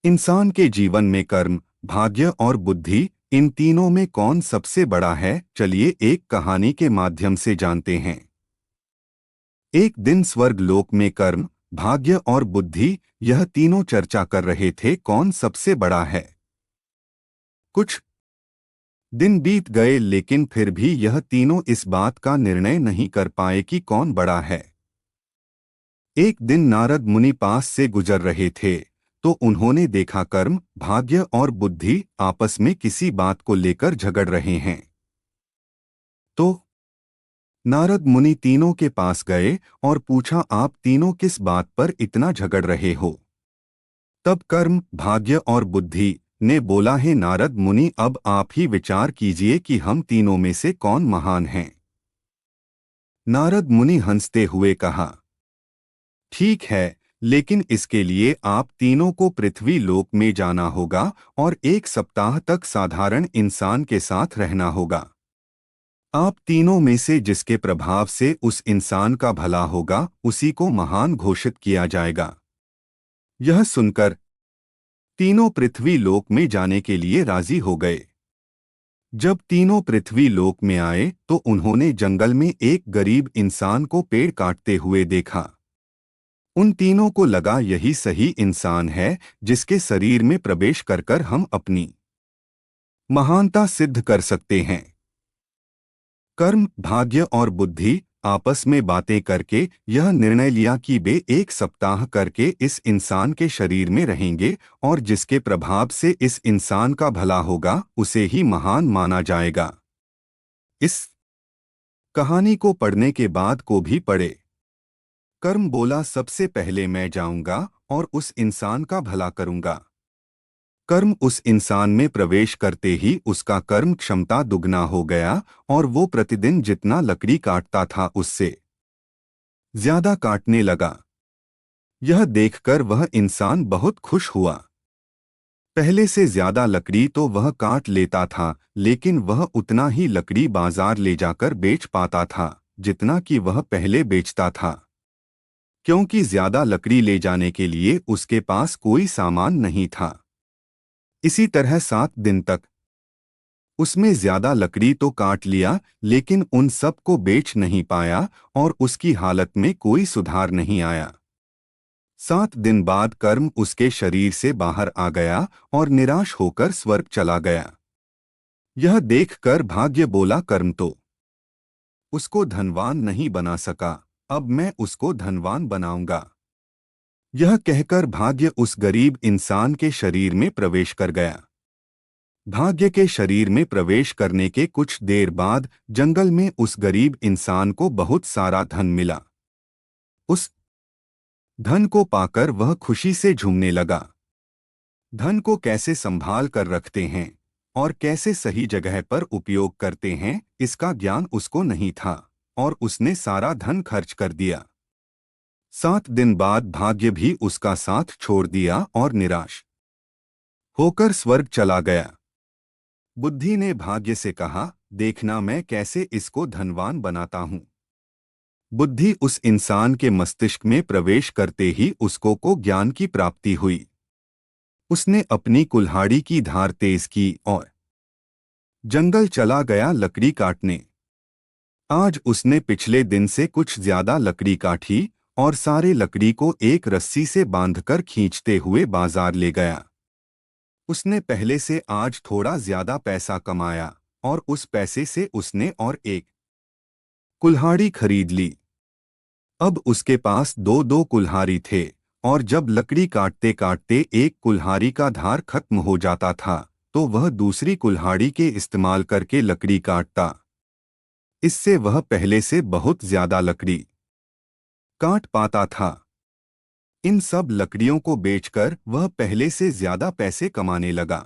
इंसान के जीवन में कर्म, भाग्य और बुद्धि, इन तीनों में कौन सबसे बड़ा है? चलिए एक कहानी के माध्यम से जानते हैं। एक दिन स्वर्ग लोक में कर्म, भाग्य और बुद्धि, यह तीनों चर्चा कर रहे थे कौन सबसे बड़ा है। कुछ दिन बीत गए लेकिन फिर भी यह तीनों इस बात का निर्णय नहीं कर पाए कि कौन बड़ा है। एक दिन नारद मुनि पास से गुजर रहे थे तो उन्होंने देखा कर्म, भाग्य और बुद्धि आपस में किसी बात को लेकर झगड़ रहे हैं। तो नारद मुनि तीनों के पास गए और पूछा, आप तीनों किस बात पर इतना झगड़ रहे हो? तब कर्म, भाग्य और बुद्धि ने बोला, है नारद मुनि, अब आप ही विचार कीजिए कि हम तीनों में से कौन महान हैं। नारद मुनि हंसते हुए कहा, ठीक है, लेकिन इसके लिए आप तीनों को पृथ्वी लोक में जाना होगा और 1 सप्ताह तक साधारण इंसान के साथ रहना होगा। आप तीनों में से जिसके प्रभाव से उस इंसान का भला होगा उसी को महान घोषित किया जाएगा। यह सुनकर तीनों पृथ्वी लोक में जाने के लिए राजी हो गए। जब तीनों पृथ्वी लोक में आए तो उन्होंने जंगल में एक गरीब इंसान को पेड़ काटते हुए देखा। उन तीनों को लगा यही सही इंसान है जिसके शरीर में प्रवेश कर हम अपनी महानता सिद्ध कर सकते हैं। कर्म, भाग्य और बुद्धि आपस में बातें करके यह निर्णय लिया कि वे 1 सप्ताह करके इस इंसान के शरीर में रहेंगे और जिसके प्रभाव से इस इंसान का भला होगा उसे ही महान माना जाएगा। इस कहानी को पढ़ने के बाद को भी पढ़े। कर्म बोला, सबसे पहले मैं जाऊंगा और उस इंसान का भला करूंगा। कर्म उस इंसान में प्रवेश करते ही उसका कर्म क्षमता दुगना हो गया और वो प्रतिदिन जितना लकड़ी काटता था उससे ज्यादा काटने लगा। यह देखकर वह इंसान बहुत खुश हुआ। पहले से ज्यादा लकड़ी तो वह काट लेता था, लेकिन वह उतना ही लकड़ी बाजार ले जाकर बेच पाता था जितना कि वह पहले बेचता था, क्योंकि ज्यादा लकड़ी ले जाने के लिए उसके पास कोई सामान नहीं था। इसी तरह 7 दिन तक उसमें ज्यादा लकड़ी तो काट लिया लेकिन उन सब को बेच नहीं पाया और उसकी हालत में कोई सुधार नहीं आया। 7 दिन बाद कर्म उसके शरीर से बाहर आ गया और निराश होकर स्वर्ग चला गया। यह देखकर भाग्य बोला, कर्म तो उसको धनवान नहीं बना सका, अब मैं उसको धनवान बनाऊंगा। यह कहकर भाग्य उस गरीब इंसान के शरीर में प्रवेश कर गया। भाग्य के शरीर में प्रवेश करने के कुछ देर बाद जंगल में उस गरीब इंसान को बहुत सारा धन मिला। उस धन को पाकर वह खुशी से झूमने लगा। धन को कैसे संभाल कर रखते हैं और कैसे सही जगह पर उपयोग करते हैं इसका ज्ञान उसको नहीं था और उसने सारा धन खर्च कर दिया। 7 दिन बाद भाग्य भी उसका साथ छोड़ दिया और निराश होकर स्वर्ग चला गया। बुद्धि ने भाग्य से कहा, देखना मैं कैसे इसको धनवान बनाता हूं। बुद्धि उस इंसान के मस्तिष्क में प्रवेश करते ही उसको ज्ञान की प्राप्ति हुई। उसने अपनी कुल्हाड़ी की धार तेज की और जंगल चला गया लकड़ी काटने। आज उसने पिछले दिन से कुछ ज्यादा लकड़ी काटी और सारे लकड़ी को एक रस्सी से बांधकर खींचते हुए बाजार ले गया। उसने पहले से आज थोड़ा ज्यादा पैसा कमाया और उस पैसे से उसने और एक कुल्हाड़ी खरीद ली। अब उसके पास दो दो कुल्हाड़ी थे और जब लकड़ी काटते काटते एक कुल्हाड़ी का धार खत्म हो जाता था तो वह दूसरी कुल्हाड़ी के इस्तेमाल करके लकड़ी काटता। इससे वह पहले से बहुत ज्यादा लकड़ी काट पाता था। इन सब लकड़ियों को बेचकर वह पहले से ज्यादा पैसे कमाने लगा।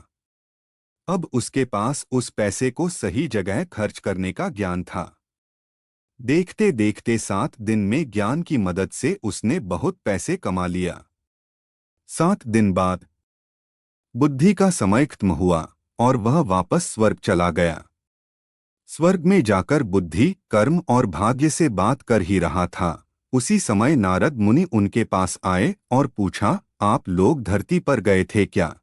अब उसके पास उस पैसे को सही जगह खर्च करने का ज्ञान था। देखते देखते 7 दिन में ज्ञान की मदद से उसने बहुत पैसे कमा लिया। 7 दिन बाद बुद्धि का समय खत्म हुआ और वह वापस स्वर्ग चला गया। स्वर्ग में जाकर बुद्धि कर्म और भाग्य से बात कर ही रहा था, उसी समय नारद मुनि उनके पास आए और पूछा, आप लोग धरती पर गए थे क्या?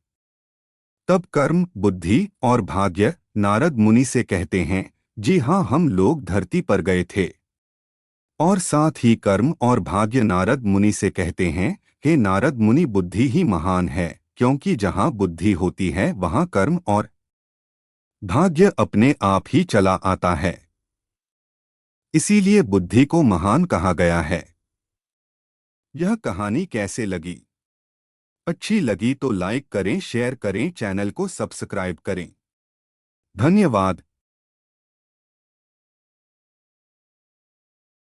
तब कर्म, बुद्धि और भाग्य नारद मुनि से कहते हैं, जी हाँ, हम लोग धरती पर गए थे। और साथ ही कर्म और भाग्य नारद मुनि से कहते हैं, हे नारद मुनि, बुद्धि ही महान है, क्योंकि जहाँ बुद्धि होती है वहाँ कर्म और भाग्य अपने आप ही चला आता है। इसीलिए बुद्धि को महान कहा गया है। यह कहानी कैसे लगी? अच्छी लगी तो लाइक करें, शेयर करें, चैनल को सब्सक्राइब करें। धन्यवाद।